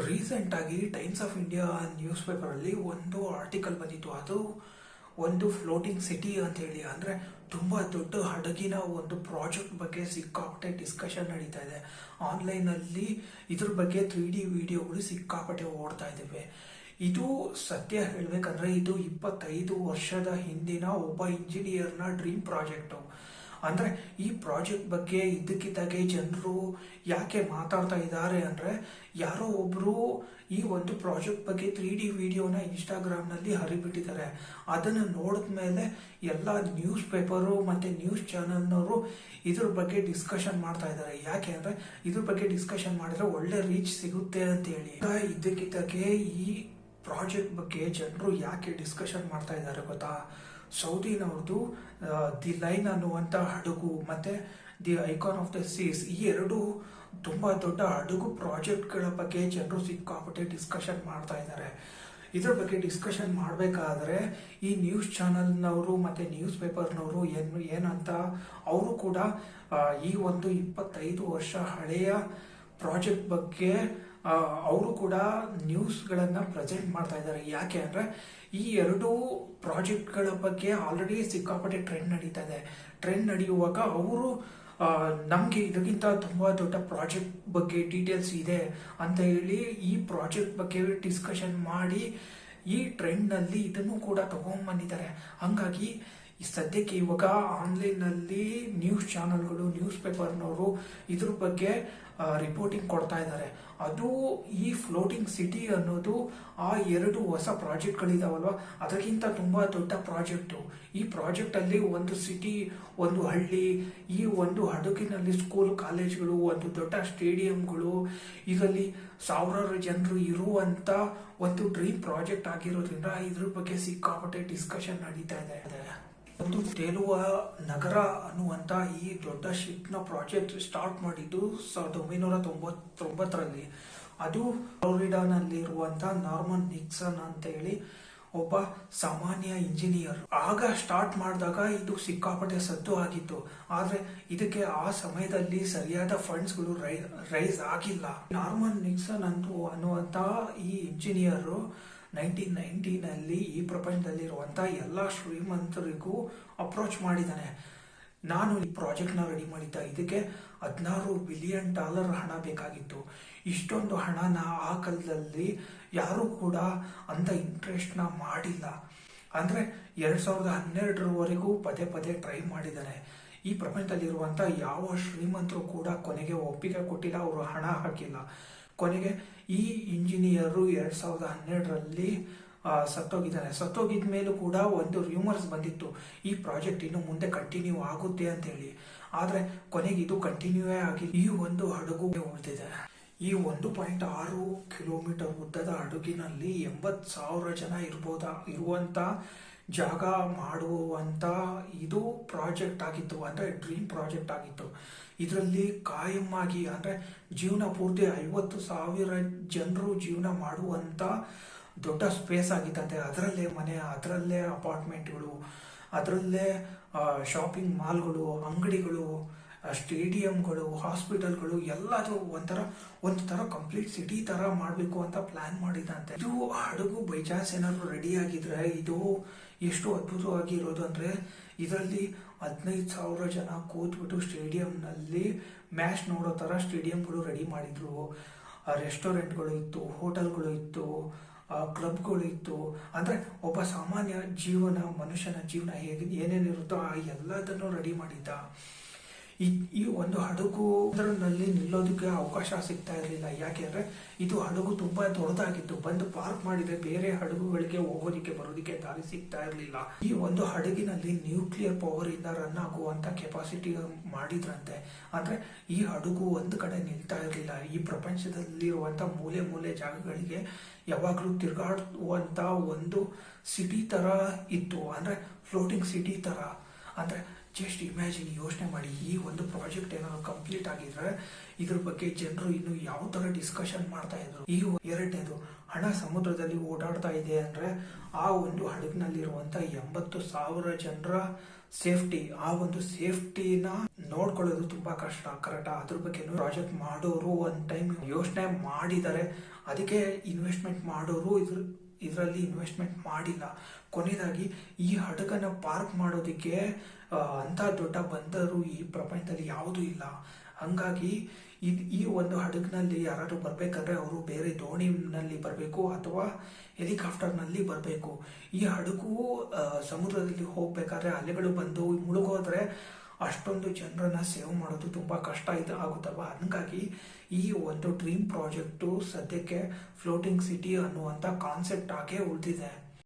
Recent ಆಗಿ times of India news paper ಅಲ್ಲಿ ಒಂದು ಆರ್ಟಿಕಲ್ ಬಂದಿತ್ತು. ಅದು ಒಂದು ಫ್ಲೋಟಿಂಗ್ ಸಿಟಿ ಅಂತ ಹೇಳಿ, ಅಂದ್ರೆ ತುಂಬಾ ದೊಡ್ಡ ಹಡಗಿನ ಒಂದು ಪ್ರಾಜೆಕ್ಟ್ ಬಗ್ಗೆ ಸಿಕ್ಕಾಪಟ್ಟೆ ಡಿಸ್ಕಷನ್ ನಡೀತಾ ಇದೆ. ಆನ್ಲೈನ್ ಅಲ್ಲಿ ಇದ್ರ ಬಗ್ಗೆ 3D ವಿಡಿಯೋಗಳು ಸಿಕ್ಕಾಪಟ್ಟೆ ಓಡ್ತಾ ಇದ್ದಾವೆ. ಇದು ಸತ್ಯ ಹೇಳ್ಬೇಕಂದ್ರೆ ಇದು 25 ವರ್ಷದ ಹಿಂದಿನ ಒಬ್ಬ ಇಂಜಿನಿಯರ್ನ ಡ್ರೀಮ್ ಪ್ರಾಜೆಕ್ಟ್. ಅಂದ್ರೆ ಈ ಪ್ರಾಜೆಕ್ಟ್ ಬಗ್ಗೆ ಇದ್ದಕ್ಕಿದ್ದಾಗೆ ಜನರು ಯಾಕೆ ಮಾತಾಡ್ತಾ ಇದ್ದಾರೆ ಅಂದ್ರೆ, ಯಾರೋ ಒಬ್ರು ಈ ಒಂದು ಪ್ರಾಜೆಕ್ಟ್ ಬಗ್ಗೆ 3D ವಿಡಿಯೋನ ಇನ್ಸ್ಟಾಗ್ರಾಮ್ ನಲ್ಲಿ ಹರಿಬಿಟ್ಟಿದ್ದಾರೆ. ಅದನ್ನು ನೋಡಿದ್ಮೇಲೆ ಎಲ್ಲ ನ್ಯೂಸ್ ಪೇಪರು ಮತ್ತೆ ನ್ಯೂಸ್ ಚಾನೆಲ್ನವರು ಇದ್ರ ಬಗ್ಗೆ ಡಿಸ್ಕಷನ್ ಮಾಡ್ತಾ ಇದ್ದಾರೆ. ಯಾಕೆ ಅಂದ್ರೆ ಇದ್ರ ಬಗ್ಗೆ ಡಿಸ್ಕಷನ್ ಮಾಡಿದ್ರೆ ಒಳ್ಳೆ ರೀಚ್ ಸಿಗುತ್ತೆ ಅಂತ ಹೇಳಿ. ಇದ್ದಕ್ಕಿದ್ದಾಗೆ ಈ ಪ್ರಾಜೆಕ್ಟ್ ಬಗ್ಗೆ ಜನರು ಯಾಕೆ ಡಿಸ್ಕಷನ್ ಮಾಡ್ತಾ ಇದ್ದಾರೆ ಗೊತ್ತಾ? ಸೌದಿನವ್ರದ್ದು ದಿ ಲೈನ್ ಅನ್ನುವಂತ ಹಡಗು ಮತ್ತೆ the icon of the seas, ಈ ಎರಡು ತುಂಬಾ ದೊಡ್ಡ ಹಡಗು ಪ್ರಾಜೆಕ್ಟ್ಗಳ ಬಗ್ಗೆ ಜನರು ಸಿಕ್ಕಾಪಟ್ಟೆ ಡಿಸ್ಕಷನ್ ಮಾಡ್ತಾ ಇದ್ದಾರೆ. ಇದ್ರ ಬಗ್ಗೆ ಡಿಸ್ಕಷನ್ ಮಾಡಬೇಕಾದ್ರೆ ಈ ನ್ಯೂಸ್ ಚಾನೆಲ್ನವರು ಮತ್ತೆ ನ್ಯೂಸ್ ಪೇಪರ್ನವರು ಏನಂತ ಅವರು ಕೂಡ ಈ ಒಂದು 25 ವರ್ಷ ಹಳೆಯ ಪ್ರಾಜೆಕ್ಟ್ ಬಗ್ಗೆ ಅವರು ಕೂಡ ನ್ಯೂಸ್ಗಳನ್ನ ಪ್ರೆಸೆಂಟ್ ಮಾಡ್ತಾ ಇದ್ದಾರೆ. ಯಾಕೆ ಅಂದ್ರೆ ಈ ಎರಡು ಪ್ರಾಜೆಕ್ಟ್ಗಳ ಬಗ್ಗೆ ಆಲ್ರೆಡಿ ಸಿಕ್ಕಾಪಟ್ಟೆ ಟ್ರೆಂಡ್ ನಡೀತಾ ಇದೆ. ಟ್ರೆಂಡ್ ನಡೆಯುವಾಗ ಅವರು ನಮ್ಗೆ ಇದಕ್ಕಿಂತ ತುಂಬಾ ದೊಡ್ಡ ಪ್ರಾಜೆಕ್ಟ್ ಬಗ್ಗೆ ಡೀಟೇಲ್ಸ್ ಇದೆ ಅಂತ ಹೇಳಿ ಈ ಪ್ರಾಜೆಕ್ಟ್ ಬಗ್ಗೆ ಡಿಸ್ಕಷನ್ ಮಾಡಿ ಈ ಟ್ರೆಂಡ್ ನಲ್ಲಿ ಇದನ್ನು ಕೂಡ ತಗೊಂಡ್ಬಂದಿದ್ದಾರೆ. ಹಂಗಾಗಿ ಸದ್ಯಕ್ಕೆ ಇವಾಗ ಆನ್ಲೈನ್ ನಲ್ಲಿ ನ್ಯೂಸ್ ಚಾನೆಲ್ಗಳು ನ್ಯೂಸ್ ಪೇಪರ್ನವರು ಇದ್ರ ಬಗ್ಗೆ ರಿಪೋರ್ಟಿಂಗ್ ಕೊಡ್ತಾ ಇದ್ದಾರೆ. ಅದು ಈ ಫ್ಲೋಟಿಂಗ್ ಸಿಟಿ ಅನ್ನೋದು ಆ ಎರಡು ಹೊಸ ಪ್ರಾಜೆಕ್ಟ್ಗಳಿದಾವಲ್ವಾ ಅದಕ್ಕಿಂತ ತುಂಬಾ ದೊಡ್ಡ ಪ್ರಾಜೆಕ್ಟ್. ಈ ಪ್ರಾಜೆಕ್ಟ್ ಅಲ್ಲಿ ಒಂದು ಸಿಟಿ, ಒಂದು ಹಳ್ಳಿ, ಈ ಒಂದು ಹಡಗಿನಲ್ಲಿ ಸ್ಕೂಲ್ ಕಾಲೇಜ್ಗಳು, ಒಂದು ದೊಡ್ಡ ಸ್ಟೇಡಿಯಂಗಳು, ಇದರಲ್ಲಿ ಸಾವಿರಾರು ಜನರು ಇರುವಂತ ಒಂದು ಡ್ರೀಮ್ ಪ್ರಾಜೆಕ್ಟ್ ಆಗಿರೋದ್ರಿಂದ ಇದ್ರ ಬಗ್ಗೆ ಸಿಕ್ಕಾಪಟ್ಟೆ ಡಿಸ್ಕಷನ್ ನಡೀತಾ ಇದೆ. ಒಂದು ತೇಲುವ ನಗರ ಅನ್ನುವಂತ ಈ ದೊಡ್ಡ ಶಿಪ್ ನ ಪ್ರಾಜೆಕ್ಟ್ ಸ್ಟಾರ್ಟ್ ಮಾಡಿದ್ದು 1999ರಲ್ಲಿ. ಅದು ಫ್ಲೋರಿಡಾನಲ್ಲಿರುವಂತ ನಾರ್ಮನ್ ನಿಕ್ಸನ್ ಅಂತ ಹೇಳಿ ಒಬ್ಬ ಸಾಮಾನ್ಯ ಇಂಜಿನಿಯರ್ ಆಗ ಸ್ಟಾರ್ಟ್ ಮಾಡಿದಾಗ ಇದು ಸಿಕ್ಕಾಪಟ್ಟೆ ಸದ್ದು ಆಗಿತ್ತು. ಆದ್ರೆ ಇದಕ್ಕೆ ಆ ಸಮಯದಲ್ಲಿ ಸರಿಯಾದ ಫಂಡ್ಸ್ಗಳು ರೈಸ್ ಆಗಿಲ್ಲ. ನಾರ್ಮನ್ ನಿಕ್ಸನ್ ಅನ್ನುವಂತ ಈ ಇಂಜಿನಿಯರ್ 1990ನಲ್ಲಿ ಈ ಪ್ರಪಂಚದಲ್ಲಿರುವಂತ ಎಲ್ಲಾ ಶ್ರೀಮಂತರಿಗೂ ಅಪ್ರೋಚ್ ಮಾಡಿದ್ದಾನೆ. ನಾನು ಈ ಪ್ರಾಜೆಕ್ಟ್ ನ ರೆಡಿ ಮಾಡಿದ್ದ, ಇದಕ್ಕೆ $16 ಬಿಲಿಯನ್ ಹಣ ಬೇಕಾಗಿತ್ತು. ಇಷ್ಟೊಂದು ಹಣನ ಆ ಕಾಲದಲ್ಲಿ ಯಾರು ಕೂಡ ಅಂತ ಇಂಟ್ರೆಸ್ಟ್ ನ ಮಾಡಿಲ್ಲ. ಅಂದ್ರೆ 2012ರವರೆಗೂ ಪದೇ ಟ್ರೈ ಮಾಡಿದ್ದಾರೆ. ಈ ಪ್ರಪಂಚದಲ್ಲಿರುವಂತ ಯಾವ ಶ್ರೀಮಂತರು ಕೂಡ ಕೊನೆಗೆ ಒಪ್ಪಿಗೆ ಕೊಟ್ಟಿಲ್ಲ, ಅವರು ಹಣ ಹಾಕಿಲ್ಲ. ಕೊನೆಗೆ ಈ ಇಂಜಿನಿಯರ್ 2012ರಲ್ಲಿ ಸತ್ತೋಗಿದ್ದಾನೆ. ಸತ್ತೋಗಿದ ಮೇಲೂ ಕೂಡ ಒಂದು ರೂಮರ್ಸ್ ಬಂದಿತ್ತು, ಈ ಪ್ರಾಜೆಕ್ಟ್ ಇನ್ನು ಮುಂದೆ ಕಂಟಿನ್ಯೂ ಆಗುತ್ತೆ ಅಂತ ಹೇಳಿ. ಆದ್ರೆ ಕೊನೆಗೆ ಇದು ಕಂಟಿನ್ಯೂ ಆಗಿ ಈ ಒಂದು ಹಡಗು ಉಳಿದಿದೆ. ಈ 1.6 ಕಿಲೋಮೀಟರ್ ಉದ್ದದ ಹಡಗಿನಲ್ಲಿ 80,000 ಜನ ಇರುವಂತ ಜಾಗ ಮಾಡುವಂತ ಇದು ಪ್ರಾಜೆಕ್ಟ್ ಆಗಿತ್ತು. ಅಂದ್ರೆ ಡ್ರೀಮ್ ಪ್ರಾಜೆಕ್ಟ್ ಆಗಿತ್ತು. ಇದರಲ್ಲಿ ಕಾಯಂ ಆಗಿ ಅಂದ್ರೆ ಜೀವನ ಪೂರ್ತಿ 50,000 ಜನರು ಜೀವನ ಮಾಡುವಂತ ದೊಡ್ಡ ಸ್ಪೇಸ್ ಆಗಿತ್ತಂತೆ. ಅದರಲ್ಲೇ ಮನೆ, ಅದರಲ್ಲೇ ಅಪಾರ್ಟ್ಮೆಂಟ್ಗಳು, ಅದರಲ್ಲೇ ಶಾಪಿಂಗ್ ಮಾಲ್ಗಳು, ಅಂಗಡಿಗಳು, ಸ್ಟೇಡಿಯಂಗಳು, ಹಾಸ್ಪಿಟಲ್ಗಳು, ಎಲ್ಲದು ಒಂದು ತರ ಕಂಪ್ಲೀಟ್ ಸಿಟಿ ತರ ಮಾಡ್ಬೇಕು ಅಂತ ಪ್ಲಾನ್ ಮಾಡಿದಂತೆ. ಇದು ಹಡಗು ಬೈಚಾನ್ಸ್ ಏನಾದ್ರು ರೆಡಿ ಆಗಿದ್ರೆ ಇದು ಎಷ್ಟು ಅದ್ಭುತವಾಗಿ ಇರೋದು ಅಂದ್ರೆ, ಇದರಲ್ಲಿ 15,000 ಜನ ಕೂತ್ಬಿಟ್ಟು ಸ್ಟೇಡಿಯಂ ನಲ್ಲಿ ಮ್ಯಾಚ್ ನೋಡೋ ತರ ಸ್ಟೇಡಿಯಂಗಳು ರೆಡಿ ಮಾಡಿದ್ರು. ರೆಸ್ಟೋರೆಂಟ್ಗಳು ಇತ್ತು, ಹೋಟೆಲ್ಗಳು ಇತ್ತು, ಕ್ಲಬ್ಗಳು ಇತ್ತು. ಅಂದ್ರೆ ಒಬ್ಬ ಸಾಮಾನ್ಯ ಮನುಷ್ಯನ ಜೀವನ ಏನೇನಿರುತ್ತೋ ಆ ಎಲ್ಲದನ್ನು ರೆಡಿ ಮಾಡಿದ್ದ. ಈ ಒಂದು ಹಡಗು ನಲ್ಲಿ ನಿಲ್ಲೋದಕ್ಕೆ ಅವಕಾಶ ಸಿಗ್ತಾ ಇರಲಿಲ್ಲ. ಯಾಕೆ ಅಂದ್ರೆ ಇದು ಹಡಗು ತುಂಬಾ ದೊಡ್ಡದಾಗಿತ್ತು. ಬಂದು ಪಾರ್ಕ್ ಮಾಡಿದ್ರೆ ಬೇರೆ ಹಡಗುಗಳಿಗೆ ಹೋಗೋದಿಕ್ಕೆ ಬರೋದಿಕ್ಕೆ ದಾರಿ ಸಿಗ್ತಾ ಇರಲಿಲ್ಲ. ಈ ಒಂದು ಹಡಗಿನಲ್ಲಿ ನ್ಯೂಕ್ಲಿಯರ್ ಪವರ್ ಇಂದ ರನ್ ಆಗುವಂತ ಕೆಪಾಸಿಟಿ ಮಾಡಿದ್ರಂತೆ. ಅಂದ್ರೆ ಈ ಹಡಗು ಒಂದು ಕಡೆ ನಿಲ್ತಾ ಇರಲಿಲ್ಲ. ಈ ಪ್ರಪಂಚದಲ್ಲಿರುವಂತ ಮೂಲೆ ಜಾಗಗಳಿಗೆ ಯಾವಾಗ್ಲೂ ತಿರುಗಾಡುವಂತ ಒಂದು ಸಿಟಿ ತರ ಇತ್ತು. ಅಂದ್ರೆ ಫ್ಲೋಟಿಂಗ್ ಸಿಟಿ ತರ. ಅಂದ್ರೆ ಜಸ್ಟ್ ಇಮ್ಯಾಜಿನ್, ಯೋಚನೆ ಮಾಡಿ, ಈ ಒಂದು ಪ್ರಾಜೆಕ್ಟ್ ಏನಾದ್ರು ಕಂಪ್ಲೀಟ್ ಆಗಿದ್ರೆ ಇದ್ರ ಬಗ್ಗೆ ಜನರು ಇನ್ನು ಯಾವ ತರ ಡಿಸ್ಕಷನ್ ಮಾಡ್ತಾ ಇದ್ರು. ಈ ಎರಡನೇದು, ಹಣ ಸಮುದ್ರದಲ್ಲಿ ಓಡಾಡ್ತಾ ಇದೆ ಅಂದ್ರೆ ಆ ಒಂದು ಹಡಗಿನಲ್ಲಿರುವಂತ 80,000 ಜನರ ಸೇಫ್ಟಿ, ಆ ಒಂದು ಸೇಫ್ಟಿನ ನೋಡ್ಕೊಳ್ಳೋದು ತುಂಬಾ ಕಷ್ಟ. ಕರೆಕ್ಟಾ? ಅದ್ರ ಬಗ್ಗೆ ಪ್ರಾಜೆಕ್ಟ್ ಮಾಡೋರು ಒಂದ್ ಟೈಮ್ ಯೋಚನೆ ಮಾಡಿದ್ದಾರೆ, ಅದಕ್ಕೆ ಇನ್ವೆಸ್ಟ್ಮೆಂಟ್ ಮಾಡೋರು ಇದರಲ್ಲಿ ಇನ್ವೆಸ್ಟ್ಮೆಂಟ್ ಮಾಡಿಲ್ಲ. ಕೊನೆಯದಾಗಿ ಈ ಹಡಗನ್ನ ಪಾರ್ಕ್ ಮಾಡೋದಕ್ಕೆ ಅಂತ ದೊಡ್ಡ ಬಂದರು ಈ ಪ್ರಪಂಚದಲ್ಲಿ ಯಾವುದೂ ಇಲ್ಲ. ಹಂಗಾಗಿ ಈ ಒಂದು ಹಡಗಿನಲ್ಲಿ ಯಾರಾದ್ರೂ ಬರ್ಬೇಕಾದ್ರೆ ಅವರು ಬೇರೆ ದೋಣಿನಲ್ಲಿ ಬರಬೇಕು ಅಥವಾ ಹೆಲಿಕಾಪ್ಟರ್ನಲ್ಲಿ ಬರಬೇಕು. ಈ ಹಡಗು ಸಮುದ್ರದಲ್ಲಿ ಹೋಗ್ಬೇಕಾದ್ರೆ ಅಲೆಗಳು ಬಂದು ಮುಳುಗೋದ್ರೆ ಅಷ್ಟೊಂದು ಜನರನ್ನ ಸೇವ್ ಮಾಡೋದು ತುಂಬಾ ಕಷ್ಟ ಆಗುತ್ತಲ್ವಾ. ಹಂಗಾಗಿ ಈ ಒಂದು ಡ್ರೀಮ್ ಪ್ರಾಜೆಕ್ಟು ಸದ್ಯಕ್ಕೆ ಫ್ಲೋಟಿಂಗ್ ಸಿಟಿ ಅನ್ನುವಂಥ ಕಾನ್ಸೆಪ್ಟ್ ಆಗೇ ಉಳಿದಿದೆ.